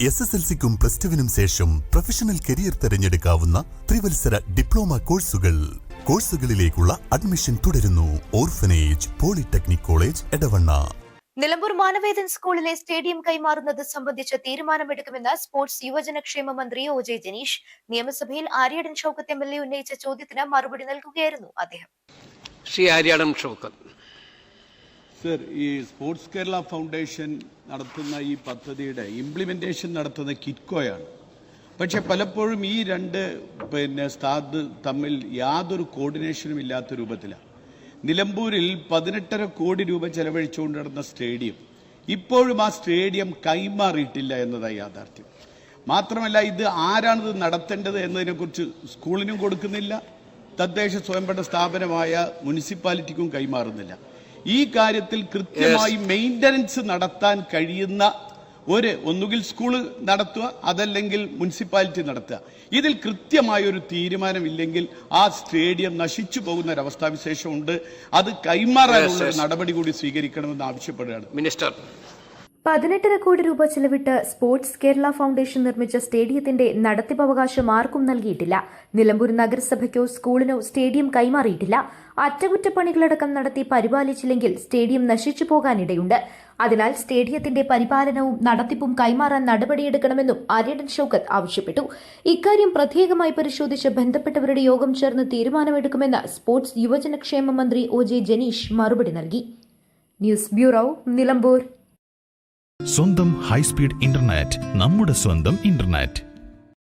SSLCക്കും +2-നും ശേഷം professional career തിരഞ്ഞെടുക്കാവുന്ന ത്രിവത്സര diploma കോഴ്സുകളിലേക്കുള്ള admission തുടരുന്നു. Orphanage polytechnic college Edavanna. Nilambur Manavedan സ്കൂളിലെ സ്റ്റേഡിയം കൈമാറുന്നത് സംബന്ധിച്ച് തീരുമാനമെടുക്കുമെന്ന് സ്പോർട്സ് യുവജനക്ഷേമ മന്ത്രി OJ ജനീഷ് നിയമസഭയിൽ ആര്യാടൻ ഷൗക്കത്ത് MLA ഉന്നയിച്ച ചോദ്യത്തിന് മറുപടി നൽകുകയായിരുന്നു അദ്ദേഹം. ശ്രീ ആര്യാടൻ ഷൗക്കത്ത്. സർ, ഈ സ്പോർട്സ് കേരള ഫൗണ്ടേഷൻ നടത്തുന്ന ഈ പദ്ധതിയുടെ ഇംപ്ലിമെന്റേഷൻ നടത്തുന്ന കിറ്റ്കോയാണ്. പക്ഷെ പലപ്പോഴും ഈ രണ്ട് സ്ഥാപ് തമ്മിൽ യാതൊരു കോർഡിനേഷനും ഇല്ലാത്ത രൂപത്തിലാണ്. നിലമ്പൂരിൽ 18.5 കോടി രൂപ ചെലവഴിച്ചുകൊണ്ട് നടന്ന സ്റ്റേഡിയം ഇപ്പോഴും ആ സ്റ്റേഡിയം കൈമാറിയിട്ടില്ല എന്നതാണ് യാഥാർത്ഥ്യം. മാത്രമല്ല, ഇത് ആരാണിത് നടത്തേണ്ടത് എന്നതിനെക്കുറിച്ച് സ്കൂളിനും കൊടുക്കുന്നില്ല, തദ്ദേശ സ്വയംഭരണ സ്ഥാപനമായ മുനിസിപ്പാലിറ്റിക്കും കൈമാറുന്നില്ല. ഈ കാര്യത്തിൽ കൃത്യമായി മെയിൻ്റനൻസ് നടത്താൻ കഴിയുന്ന ഒന്നുകിൽ സ്കൂൾ നടത്തുക, അതല്ലെങ്കിൽ മുനിസിപ്പാലിറ്റി നടത്തുക. ഇതിൽ കൃത്യമായൊരു തീരുമാനമില്ലെങ്കിൽ ആ സ്റ്റേഡിയം നശിച്ചു പോകുന്ന ഒരവസ്ഥാവിശേഷമുണ്ട്. അത് കൈമാറാനുള്ള നടപടി കൂടി സ്വീകരിക്കണമെന്ന് ആവശ്യപ്പെടുകയാണ്. മിനിസ്റ്റർ. 18.5 കോടി രൂപ ചെലവിട്ട് സ്പോർട്സ് കേരള ഫൗണ്ടേഷൻ നിർമ്മിച്ച സ്റ്റേഡിയത്തിന്റെ നടത്തിപ്പവകാശം ആർക്കും നൽകിയിട്ടില്ല. നിലമ്പൂർ നഗരസഭയ്ക്കോ സ്കൂളിനോ സ്റ്റേഡിയം കൈമാറിയിട്ടില്ല. അറ്റകുറ്റപ്പണികളടക്കം നടത്തി പരിപാലിച്ചില്ലെങ്കിൽ സ്റ്റേഡിയം നശിച്ചു പോകാനിടയുണ്ട്. അതിനാൽ സ്റ്റേഡിയത്തിന്റെ പരിപാലനവും നടത്തിപ്പും കൈമാറാൻ നടപടിയെടുക്കണമെന്നും ആര്യാടൻ ഷൗക്കത്ത് ആവശ്യപ്പെട്ടു. ഇക്കാര്യം പ്രത്യേകമായി പരിശോധിച്ച് ബന്ധപ്പെട്ടവരുടെ യോഗം ചേർന്ന് തീരുമാനമെടുക്കുമെന്ന് സ്പോർട്സ് യുവജനക്ഷേമ മന്ത്രി OJ ജനീഷ് മറുപടി നൽകി. News bureau, Nilambur. സ്വന്തം ഹൈസ്പീഡ് ഇന്റർനെറ്റ്, നമ്മുടെ സ്വന്തം ഇന്റർനെറ്റ്.